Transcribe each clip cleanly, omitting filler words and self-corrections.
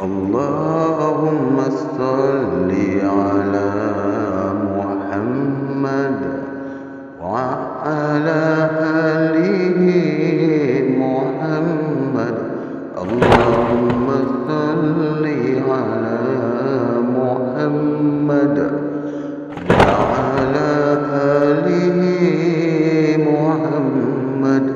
اللهم صل على محمد وعلى آله محمد. اللهم صل على محمد وعلى آله محمد.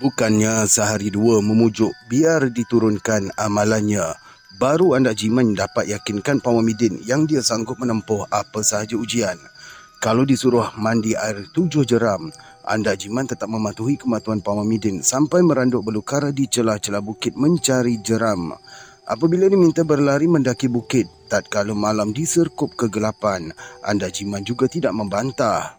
Bukannya sehari dua memujuk biar diturunkan amalannya, baru Anda Jiman dapat yakinkan Pak Muhyiddin yang dia sanggup menempuh apa sahaja ujian. Kalau disuruh mandi air 7 jeram, Anda Jiman tetap mematuhi kematuan Pak Muhyiddin sampai meranduk belukar di celah-celah bukit mencari jeram. Apabila diminta berlari mendaki bukit, tatkala malam diserkup kegelapan, Anda Jiman juga tidak membantah.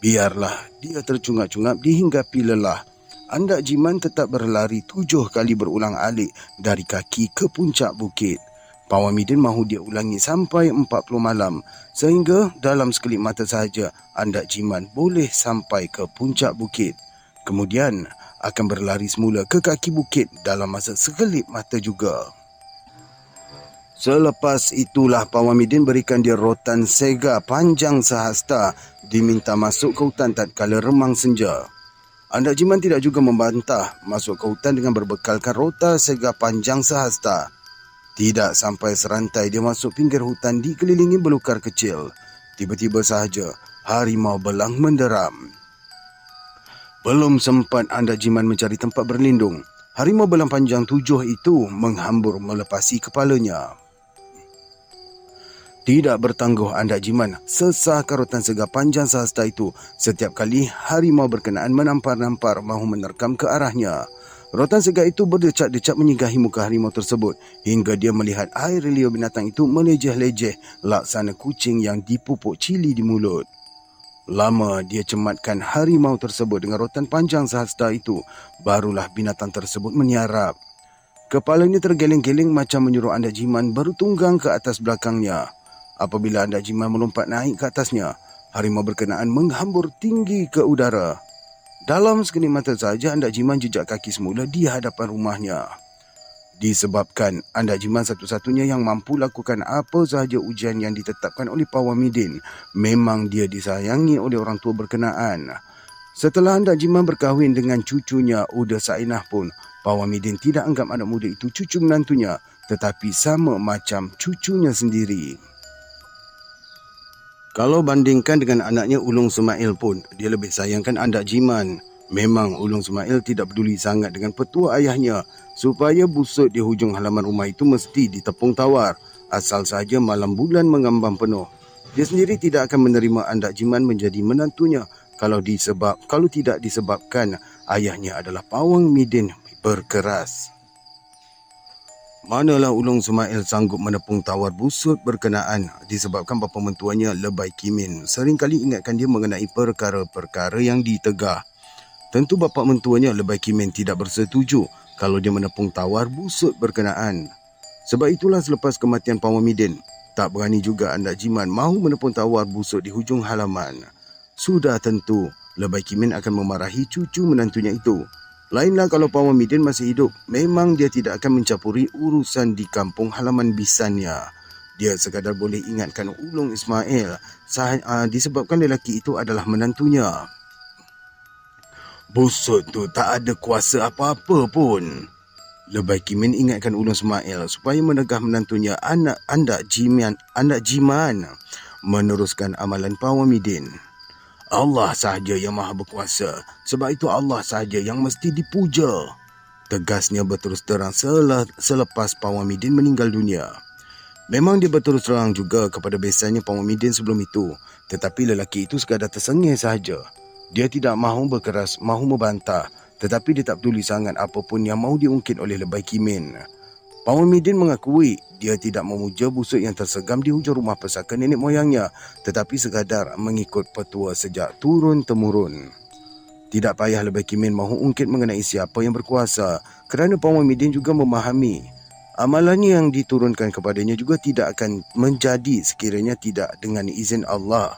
Biarlah dia tercungap-cungap dihinggapi lelah. Anda Jiman tetap berlari 7 kali berulang alik dari kaki ke puncak bukit. Pak Muhyiddin mahu dia ulangi sampai 40 malam, sehingga dalam sekelip mata sahaja Anda Jiman boleh sampai ke puncak bukit. Kemudian akan berlari semula ke kaki bukit dalam masa sekelip mata juga. Selepas itulah Pak Muhyiddin berikan dia rotan sega panjang sehasta, diminta masuk ke hutan tatkala remang senja. Anda Jiman tidak juga membantah masuk ke hutan dengan berbekalkan rota sega panjang sehasta. Tidak sampai serantai dia masuk pinggir hutan dikelilingi belukar kecil. Tiba-tiba sahaja harimau belang menderam. Belum sempat Anda Jiman mencari tempat berlindung, harimau belang panjang 7 itu menghambur melepasi kepalanya. Tidak bertangguh Anda Jiman sesah rotan sega panjang sehasta itu setiap kali harimau berkenaan menampar-nampar mahu menerkam ke arahnya. Rotan sega itu berdecak-decak menyinggahi muka harimau tersebut hingga dia melihat air liur binatang itu melejeh-lejeh laksana kucing yang dipupuk cili di mulut. Lama dia cematkan harimau tersebut dengan rotan panjang sehasta itu, barulah binatang tersebut meniarap. Kepalanya tergeleng-geleng macam menyuruh Anda Jiman bertunggang ke atas belakangnya. Apabila Anda Jiman melompat naik ke atasnya, harimau berkenaan menghambur tinggi ke udara. Dalam sekelip mata saja Anda Jiman jejak kaki semula di hadapan rumahnya. Disebabkan Anda Jiman satu-satunya yang mampu lakukan apa sahaja ujian yang ditetapkan oleh Pak Muhyiddin, memang dia disayangi oleh orang tua berkenaan. Setelah Anda Jiman berkahwin dengan cucunya Uda Sainah pun, Pak Muhyiddin tidak anggap anak muda itu cucu menantunya, tetapi sama macam cucunya sendiri. Kalau bandingkan dengan anaknya Ulung Semail pun, dia lebih sayangkan Anda Jiman. Memang Ulung Semail tidak peduli sangat dengan petua ayahnya supaya busuk di hujung halaman rumah itu mesti ditepung tawar, asal saja malam bulan mengambang penuh. Dia sendiri tidak akan menerima Anda Jiman menjadi menantunya kalau tidak disebabkan ayahnya adalah pawang midin berkeras. Manalah Ulung Semail sanggup menepung tawar busut berkenaan disebabkan bapa mentuanya Lebay Kimin seringkali ingatkan dia mengenai perkara-perkara yang ditegah. Tentu bapa mentuanya Lebay Kimin tidak bersetuju kalau dia menepung tawar busut berkenaan. Sebab itulah selepas kematian Pak Muhyiddin, tak berani juga Anda Jiman mahu menepung tawar busut di hujung halaman. Sudah tentu Lebay Kimin akan memarahi cucu menantunya itu. Lainlah kalau Pak Muhyiddin masih hidup, memang dia tidak akan mencampuri urusan di kampung halaman bisannya. Dia sekadar boleh ingatkan Ulung Ismail disebabkan lelaki itu adalah menantunya. Busut tu tak ada kuasa apa-apa pun. Lebay Kimin ingatkan Ulung Ismail supaya menegah menantunya anak Jiman meneruskan amalan Pak Muhyiddin. Allah sahaja yang maha berkuasa, sebab itu Allah sahaja yang mesti dipuja. Tegasnya berterus terang selepas Pak Muhyiddin meninggal dunia. Memang dia berterus terang juga kepada besannya Pak Muhyiddin sebelum itu, tetapi lelaki itu sekadar tersengih sahaja. Dia tidak mahu berkeras, mahu membantah, tetapi dia tak peduli sangat apapun yang mahu diungkit oleh Lebay Kimin. Pak Muhyiddin mengakui dia tidak memuja busuk yang tersegam di hujung rumah pesaka nenek moyangnya, tetapi sekadar mengikut petua sejak turun-temurun. Tidak payah Lebay Kimin mahu ungkit mengenai siapa yang berkuasa, kerana Pak Muhyiddin juga memahami Amalannya yang diturunkan kepadanya juga tidak akan menjadi sekiranya tidak dengan izin Allah.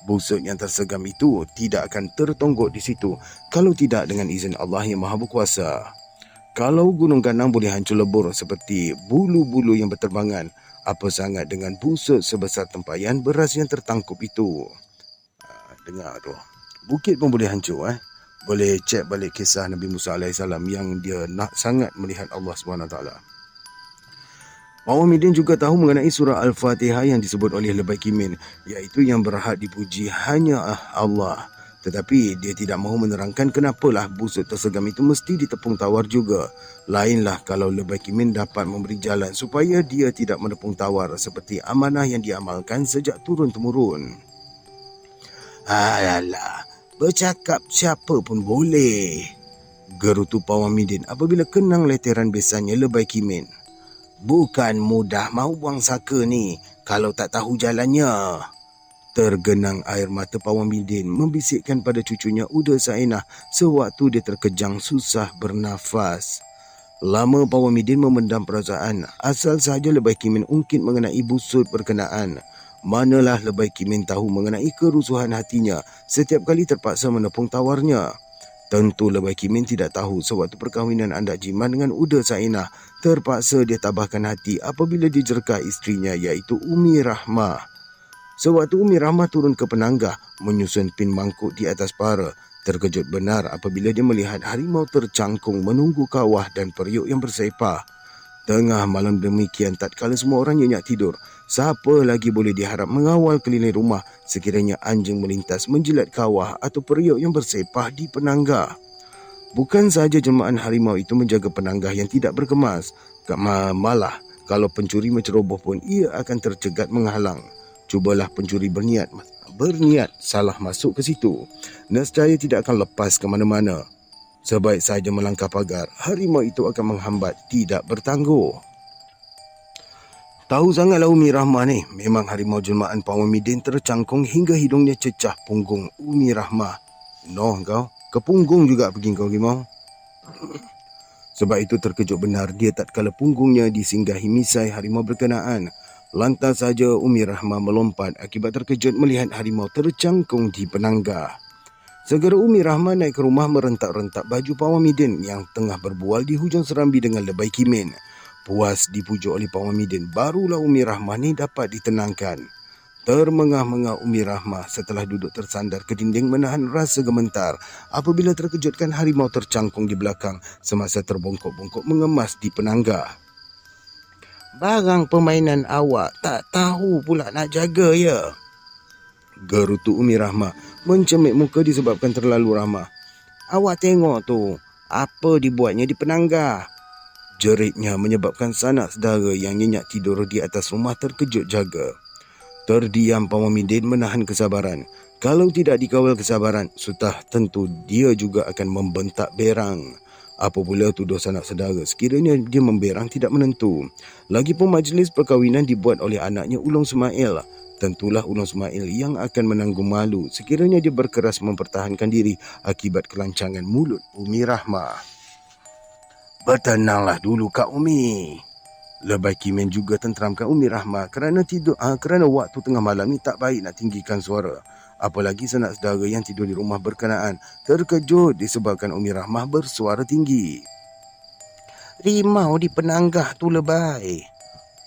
Busuk yang tersegam itu tidak akan tertonggok di situ kalau tidak dengan izin Allah yang Maha Berkuasa. Kalau gunung ganang boleh hancur lebur seperti bulu-bulu yang berterbangan, apa sangat dengan busuk sebesar tempayan beras yang tertangkup itu. Dengar tu. Bukit pun boleh hancur. Boleh cek balik kisah Nabi Musa AS yang dia nak sangat melihat Allah SWT. Awam Midin juga tahu mengenai surah Al-Fatihah yang disebut oleh Lebay Kimin, iaitu yang berhak dipuji hanya Allah. Tetapi dia tidak mahu menerangkan kenapalah busuk tersegam itu mesti ditepung tawar juga. Lainlah kalau Lebay Kimin dapat memberi jalan supaya dia tidak menepung tawar seperti amanah yang diamalkan sejak turun-temurun. Alah, bercakap siapa pun boleh, gerutu Pawang Midin apabila kenang leteran besannya Lebay Kimin. Bukan mudah mau buang saka ni kalau tak tahu jalannya. Tergenang air mata Pawang Midin membisikkan pada cucunya Uda Sainah sewaktu dia terkejang susah bernafas. Lama Pawang Midin memendam perasaan asal sahaja Lebay Kimin ungkit mengenai busut berkenaan. Manalah Lebay Kimin tahu mengenai kerusuhan hatinya setiap kali terpaksa menepung tawarnya. Tentu Lebay Kimin tidak tahu sewaktu perkahwinan Andak Jiman dengan Uda Sainah terpaksa dia tabahkan hati apabila dijerkah isterinya iaitu Umi Rahmah. Sewaktu Umi Rahmah turun ke penanggah menyusun pin mangkuk di atas para, terkejut benar apabila dia melihat harimau tercangkung menunggu kawah dan periuk yang bersepah. Tengah malam demikian tatkala semua orang nyenyak tidur, siapa lagi boleh diharap mengawal keliling rumah sekiranya anjing melintas menjilat kawah atau periuk yang bersepah di penanggah. Bukan sahaja jelmaan harimau itu menjaga penanggah yang tidak berkemas, malah kalau pencuri menceroboh pun ia akan tercegat menghalang. Cubalah pencuri berniat salah masuk ke situ, nescaya tidak akan lepas ke mana-mana. Sebaik sahaja melangkah pagar, harimau itu akan menghambat, tidak bertangguh. Tahu sangatlah Umi Rahmah ni, memang harimau jelmaan Pawang Midin tercangkung hingga hidungnya cecah punggung Umi Rahmah. Noh kau, ke punggung juga pergi kau harimau. Sebab itu terkejut benar dia tatkala punggungnya disinggahi misai harimau berkenaan. Lantas saja Umi Rahmah melompat akibat terkejut melihat harimau tercangkung di penanggah. Segera Umi Rahmah naik ke rumah merentak-rentak baju Pawang Midin yang tengah berbual di hujung serambi dengan Lebay Kimin. Puas dipujuk oleh Pawang Midin, barulah Umi Rahmah ni dapat ditenangkan. Termengah-mengah Umi Rahmah setelah duduk tersandar ke dinding menahan rasa gementar apabila terkejutkan harimau tercangkung di belakang semasa terbongkok-bongkok mengemas di penanggah. Barang permainan awak tak tahu pula nak jaga ya, gerutu Umi Rahmah mencemik muka disebabkan terlalu ramah. Awak tengok tu, apa dibuatnya di penanggah, jeritnya menyebabkan sanak saudara yang nyenyak tidur di atas rumah terkejut jaga. Terdiam Pawang Midin menahan kesabaran. Kalau tidak dikawal kesabaran, sudah tentu dia juga akan membentak berang. Apa pula tuduh sanak saudara sekiranya dia memberang tidak menentu. Lagipun majlis perkahwinan dibuat oleh anaknya Ulung Sumail. Tentulah Ulung Sumail yang akan menanggung malu sekiranya dia berkeras mempertahankan diri akibat kelancangan mulut Umi Rahmah. Bertenanglah dulu Kak Umi. Lebay Kimin juga tenteramkan Umi Rahmah kerana waktu tengah malam ni tak baik nak tinggikan suara. Apalagi sanak saudara yang tidur di rumah berkenaan terkejut disebabkan Umi Rahmah bersuara tinggi. Rimau di penanggah tu Lebay,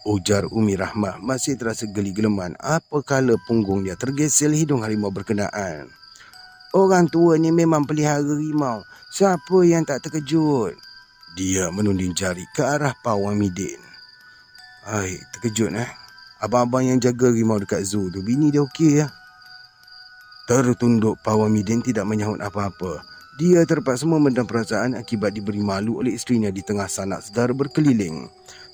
ujar Umi Rahmah masih terasa geli-geleman apakala punggungnya tergesel hidung harimau berkenaan. Orang tua ni memang pelihara rimau, siapa yang tak terkejut? Dia menunding jari ke arah Pawang Midin. Terkejut abang-abang yang jaga rimau dekat zoo tu, bini dia okey ya? Tertunduk Pawang Midin tidak menyahut apa-apa. Dia terpaksa memendam perasaan akibat diberi malu oleh isterinya di tengah sanak saudara berkeliling.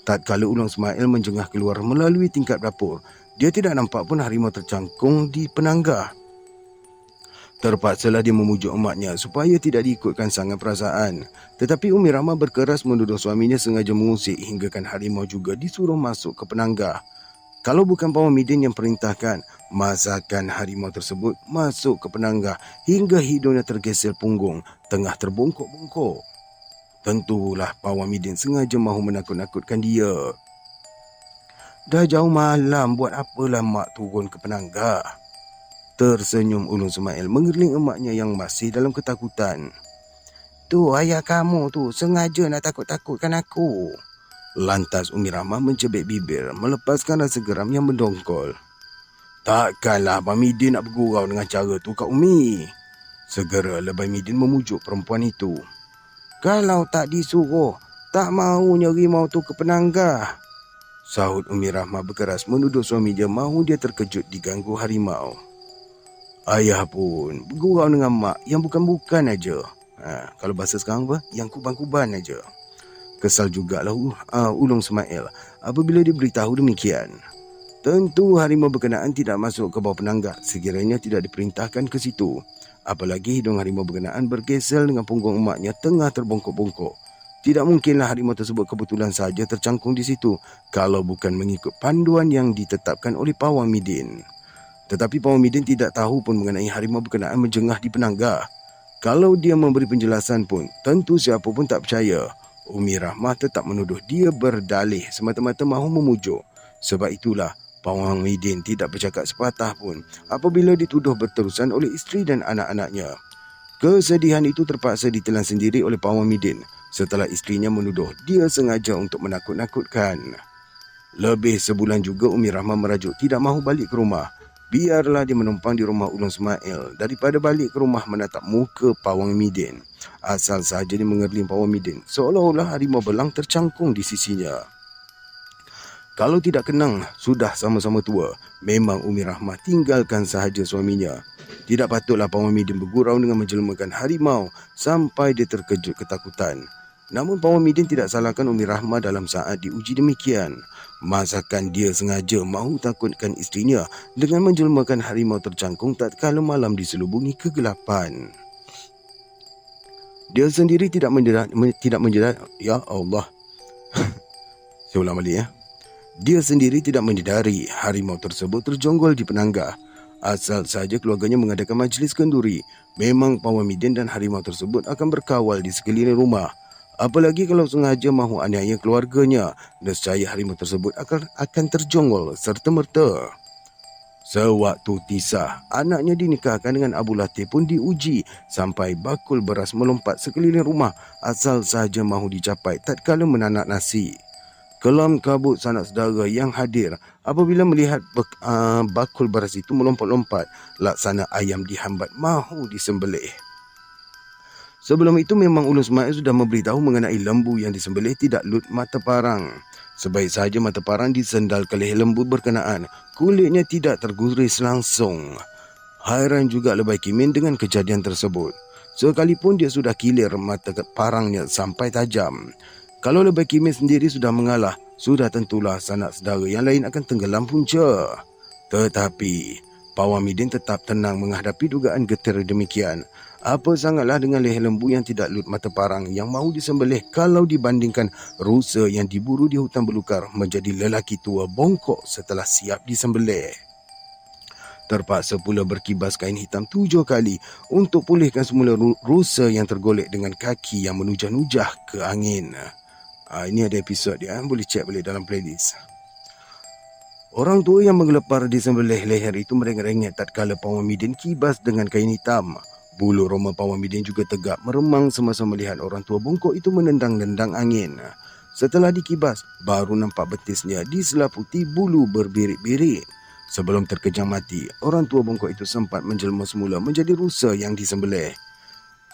Tatkala Ulung Sumail menjengah keluar melalui tingkap dapur, dia tidak nampak pun harimau tercangkung di penanggah. Terpaksalah dia memujuk emaknya supaya tidak diikutkan sangat perasaan. Tetapi Umi Rahmah berkeras menuduh suaminya sengaja mengusik hinggakan harimau juga disuruh masuk ke penanggah. Kalau bukan Pawang Midin yang perintahkan, masakan harimau tersebut masuk ke penanggah hingga hidungnya tergesel punggung, tengah terbongkok-bongkok. Tentulah Pawang Midin sengaja mahu menakut-nakutkan dia. Dah jauh malam, buat apalah mak turun ke penangga? Tersenyum Ulun Semail mengerling emaknya yang masih dalam ketakutan. Tu ayah kamu tu sengaja nak takut-takutkan aku. Lantas Umi Rahmah mencebik bibir melepaskan rasa geram yang mendongkol. Takkanlah Abang Midin nak bergurau dengan cara tu Kak Umi. Segera Lebay Midin memujuk perempuan itu. Kalau tak disuruh, tak mahunya rimau tu ke penangga. Sahut Umi Rahmah berkeras menuduh suami dia mahu dia terkejut diganggu harimau. Ayah pun bergurau dengan mak yang bukan-bukan aja. Kalau bahasa sekarang apa? Yang kuban-kuban aja. Kesal jugalah Ulung Semail apabila diberitahu demikian. Tentu harimau berkenaan tidak masuk ke bawah penangga sekiranya tidak diperintahkan ke situ. Apalagi hidung harimau berkenaan bergesel dengan punggung emaknya tengah terbongkok-bongkok. Tidak mungkinlah harimau tersebut kebetulan saja tercangkung di situ kalau bukan mengikut panduan yang ditetapkan oleh Pawang Midin. Tetapi Pawang Midin tidak tahu pun mengenai harimau berkenaan menjengah di penangga. Kalau dia memberi penjelasan pun, tentu siapa pun tak percaya. Umi Rahmah tetap menuduh dia berdalih semata-mata mahu memujuk. Sebab itulah Pawang Midin tidak bercakap sepatah pun apabila dituduh berterusan oleh isteri dan anak-anaknya. Kesedihan itu terpaksa ditelan sendiri oleh Pawang Midin setelah isterinya menuduh dia sengaja untuk menakut-nakutkan. Lebih sebulan juga Umi Rahmah merajuk tidak mahu balik ke rumah. Biarlah dia menumpang di rumah Ulun Semail daripada balik ke rumah menatap muka Pawang Midin. Asal sahaja dia mengerling Pawang Midin seolah-olah harimau belang tercangkung di sisinya. Kalau tidak kenang, sudah sama-sama tua, memang Umi Rahmah tinggalkan sahaja suaminya. Tidak patutlah Pawang Midin bergurau dengan menjelmakan harimau sampai dia terkejut ketakutan. Namun Pawang Midin tidak salahkan Umi Rahmah dalam saat diuji demikian. Masakan dia sengaja mahu takutkan isterinya dengan menjelmakan harimau tercangkung tatkala malam diselubungi kegelapan. Dia sendiri tidak menjerat. Ya Allah. Saya ulang balik ya. Dia sendiri tidak menyedari harimau tersebut terjonggol di penangga. Asal saja keluarganya mengadakan majlis kenduri, memang Pawang Midin dan harimau tersebut akan berkawal di sekeliling rumah. Apalagi kalau sengaja mahu aniaya keluarganya, nescaya harimau tersebut akan terjonggol serta-merta. Sewaktu Tisah, anaknya dinikahkan dengan Abu Latif pun diuji sampai bakul beras melompat sekeliling rumah asal sahaja mahu dicapai tatkala menanak nasi. Kelam kabut sanak saudara yang hadir apabila melihat bakul beras itu melompat-lompat laksana ayam dihambat mahu disembelih. Sebelum itu memang Ulun Semail sudah memberitahu mengenai lembu yang disembelih tidak lut mata parang. Sebaik sahaja mata parang disendal ke leher lembu berkenaan, kulitnya tidak terguris langsung. Hairan juga Lebay Kimin dengan kejadian tersebut. Sekalipun dia sudah kilir mata parangnya sampai tajam. Kalau Lebay Kimin sendiri sudah mengalah, sudah tentulah sanak saudara yang lain akan tenggelam punca. Tetapi Pawang Midin tetap tenang menghadapi dugaan getir demikian. Apa sangatlah dengan leher lembu yang tidak lut mata parang yang mahu disembelih kalau dibandingkan rusa yang diburu di hutan belukar menjadi lelaki tua bongkok setelah siap disembelih. Terpaksa pula berkibas kain hitam 7 kali untuk pulihkan semula rusa yang tergolek dengan kaki yang menujah-nujah ke angin. Ini ada episod dia, boleh cek balik dalam playlist. Orang tua yang menggelepar disembelih leher itu merengek-rengek tatkala Pawang Midin kibas dengan kain hitam. Bulu roma Pawang Midin juga tegak meremang semasa melihat orang tua bongkok itu menendang-nendang angin. Setelah dikibas, baru nampak betisnya diselaputi bulu berbirik-birik. Sebelum terkejang mati, orang tua bongkok itu sempat menjelma semula menjadi rusa yang disembelih.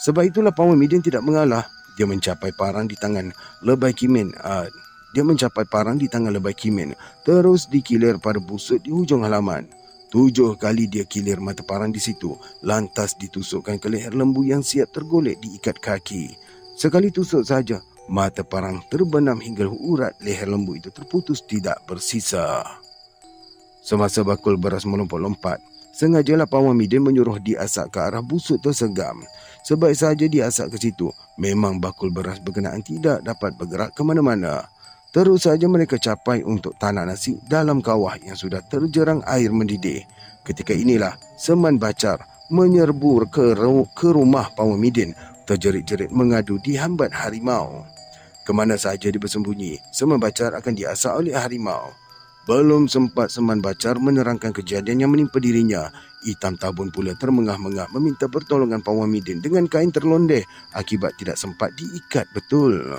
Sebab itulah Pawang Midin tidak mengalah. Dia mencapai parang di tangan Lebay Kimin. Terus dikilir pada busuk di hujung halaman. 7 kali dia kilir mata parang di situ, lantas ditusukkan ke leher lembu yang siap tergolek diikat kaki. Sekali tusuk saja, mata parang terbenam hingga urat leher lembu itu terputus tidak bersisa. Semasa bakul beras melompat-lompat, sengajalah Pawang Midin menyuruh diasak ke arah busuk tersegam. Sebaik saja diasak ke situ, memang bakul beras berkenaan tidak dapat bergerak ke mana-mana. Terus saja mereka capai untuk tanak nasi dalam kawah yang sudah terjerang air mendidih. Ketika inilah Seman Bacar menyerbu ke rumah Pawang Midin terjerit-jerit mengadu dihambat harimau. Kemana sahaja dia bersembunyi, Seman Bacar akan diasah oleh harimau. Belum sempat Seman Bacar menerangkan kejadian yang menimpa dirinya, Hitam Tabun pula termengah-mengah meminta pertolongan Pak Muhyiddin dengan kain terlondeh akibat tidak sempat diikat betul.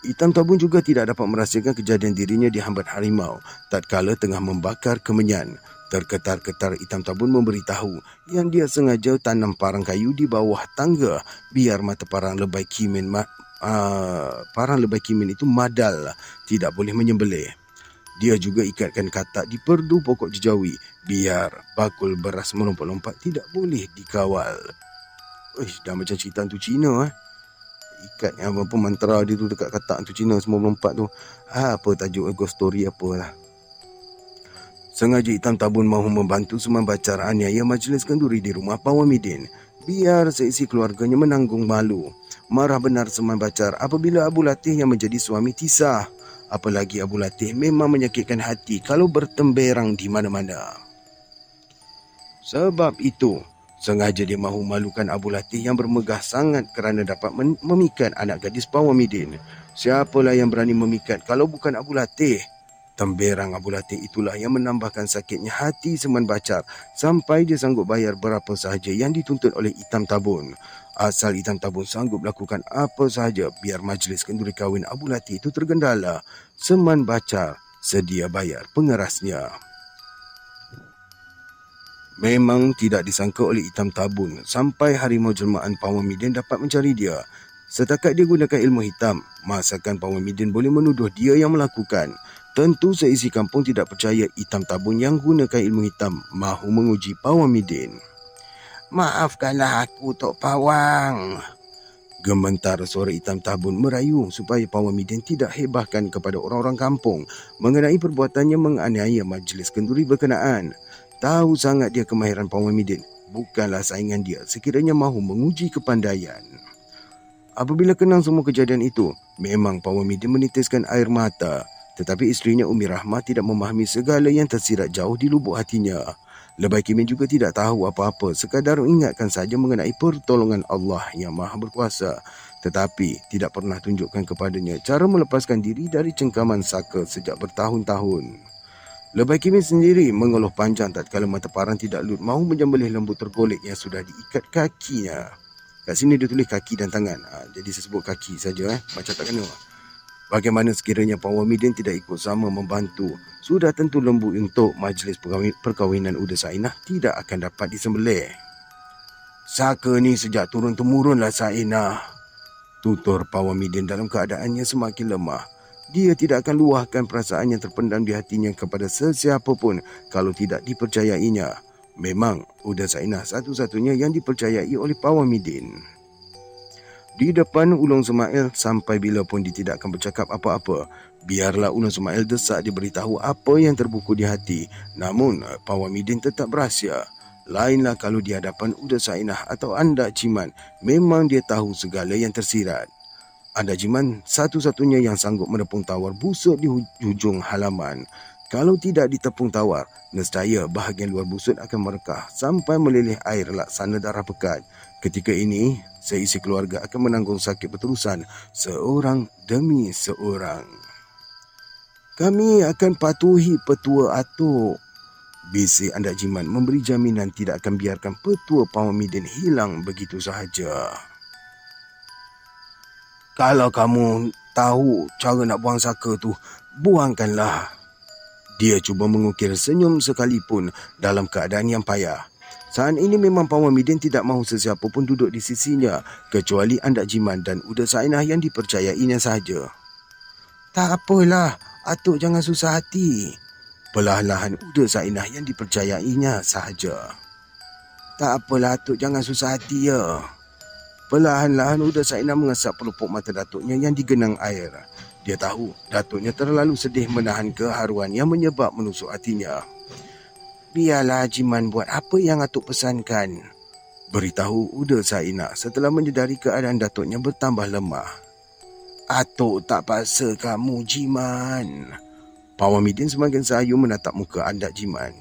Hitam Tabun juga tidak dapat merahsiakan kejadian dirinya dihambat harimau tatkala tengah membakar kemenyan. Terketar-ketar Hitam Tabun memberitahu yang dia sengaja tanam parang kayu di bawah tangga biar mata parang lebay kimin itu madal, tidak boleh menyembelih. Dia juga ikatkan katak di perdu pokok jejawi biar bakul beras melompat-lompat tidak boleh dikawal. Dah macam cerita hantu Cina. Ikat apa mantra dia tu dekat katak hantu Cina semua melompat tu. Apa tajuk ghost story apalah. Sengaja Hitam Tabun mahu membantu Seman Bacar aniaya majlis kenduri di rumah Pak Muhyiddin biar seisi keluarganya menanggung malu. Marah benar Seman Bacar apabila Abu Latih yang menjadi suami Tisah. Apalagi Abu Latih memang menyakitkan hati kalau bertemberang di mana-mana. Sebab itu, sengaja dia mahu malukan Abu Latih yang bermegah sangat kerana dapat memikat anak gadis Pak Muhyiddin. Siapalah yang berani memikat kalau bukan Abu Latih? Temberang Abu Latih itulah yang menambahkan sakitnya hati Seman Bacar sampai dia sanggup bayar berapa sahaja yang dituntut oleh Hitam Tabun. Asal Hitam Tabun sanggup lakukan apa sahaja biar majlis kenduri kahwin Abu Latih itu tergendala, Seman Bacar sedia bayar pengerasnya. Memang tidak disangka oleh Hitam Tabun sampai harimau jelmaan Pak Muhyiddin dapat mencari dia. Setakat dia gunakan ilmu hitam, masakan Pak Muhyiddin boleh menuduh dia yang melakukan. Tentu seisi kampung tidak percaya Hitam Tabun yang gunakan ilmu hitam mahu menguji Pak Muhyiddin. "Maafkanlah aku, Tok Pawang." Gementar suara Hitam Tabun merayu supaya Pak Muhyiddin tidak hebahkan kepada orang-orang kampung mengenai perbuatannya menganiaya majlis kenduri berkenaan. Tahu sangat dia kemahiran Pak Muhyiddin bukanlah saingan dia sekiranya mahu menguji kepandaian. Apabila kenang semua kejadian itu, memang Pak Muhyiddin menitiskan air mata. Tetapi isterinya Umi Rahmah tidak memahami segala yang tersirat jauh di lubuk hatinya. Lebay Kimin juga tidak tahu apa-apa, sekadar mengingatkan saja mengenai pertolongan Allah yang Maha Berkuasa. Tetapi tidak pernah tunjukkan kepadanya cara melepaskan diri dari cengkaman saka sejak bertahun-tahun. Lebay Kimin sendiri mengeluh panjang tatkala mata parang tidak lut mahu menyembelih lembu tergolek yang sudah diikat kakinya. Kat sini dia tulis kaki dan tangan. Jadi saya sebut kaki saja, macam tak kena. Bagaimana sekiranya Pak Muhyiddin tidak ikut sama membantu, sudah tentu lembu untuk majlis perkahwinan Uda Sainah tidak akan dapat disembelih. "Saka ni sejak turun-temurunlah Sainah," tutur Pak Muhyiddin dalam keadaannya semakin lemah. Dia tidak akan luahkan perasaan yang terpendam di hatinya kepada sesiapa pun kalau tidak dipercayainya. Memang Uda Sainah satu-satunya yang dipercayai oleh Pak Muhyiddin. Di depan Ulung Semail, sampai bila pun dia tidak akan bercakap apa-apa. Biarlah Ulung Semail desak diberitahu apa yang terbuku di hati. Namun, Pak Muhyiddin tetap berahsia. Lainlah kalau di hadapan Uda Sainah atau Anda Ciman, memang dia tahu segala yang tersirat. Anda Ciman satu-satunya yang sanggup menepung tawar busuk di hujung halaman. Kalau tidak ditepung tawar, nescaya bahagian luar busuk akan merekah sampai meleleh air laksana darah pekat. Ketika ini, seisi keluarga akan menanggung sakit berterusan seorang demi seorang. "Kami akan patuhi petua Atuk," bisik Andak Jiman memberi jaminan tidak akan biarkan petua Pak Muhyiddin hilang begitu sahaja. "Kalau kamu tahu cara nak buang saka tu, buangkanlah." Dia cuba mengukir senyum sekalipun dalam keadaan yang payah. Saat ini memang Pak Muhyiddin tidak mahu sesiapa pun duduk di sisinya kecuali Andak Jiman dan Uda Sainah yang dipercayainya sahaja. "Tak apalah, Atuk jangan susah hati." Perlahan-lahan Uda Sainah yang dipercayainya sahaja. "Tak apalah Atuk jangan susah hati ya." Perlahan-lahan Uda Sainah mengesap pelupuk mata datuknya yang digenang air. Dia tahu datuknya terlalu sedih menahan keharuan yang menyebab menusuk hatinya. "Biarlah Jiman buat apa yang Atuk pesankan," beritahu Uda Sainah setelah menyedari keadaan datuknya bertambah lemah. "Atuk tak paksa kamu Jiman." Pak Muhyiddin semakin sayu menatap muka Andak Jiman.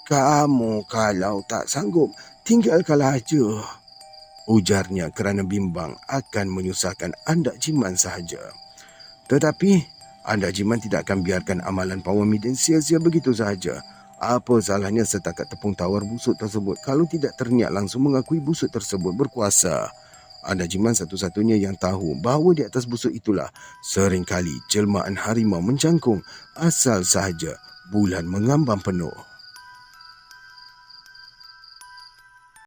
"Kamu kalau tak sanggup, tinggalkanlah aja." Ujarnya kerana bimbang akan menyusahkan Andak Jiman sahaja. Tetapi Andak Jiman tidak akan biarkan amalan Power Medan sia-sia begitu sahaja. Apa salahnya setakat tepung tawar busuk tersebut kalau tidak terniat langsung mengakui busuk tersebut berkuasa? Andak Jiman satu-satunya yang tahu bahawa di atas busuk itulah seringkali jelmaan harimau mencangkung asal sahaja bulan mengambang penuh.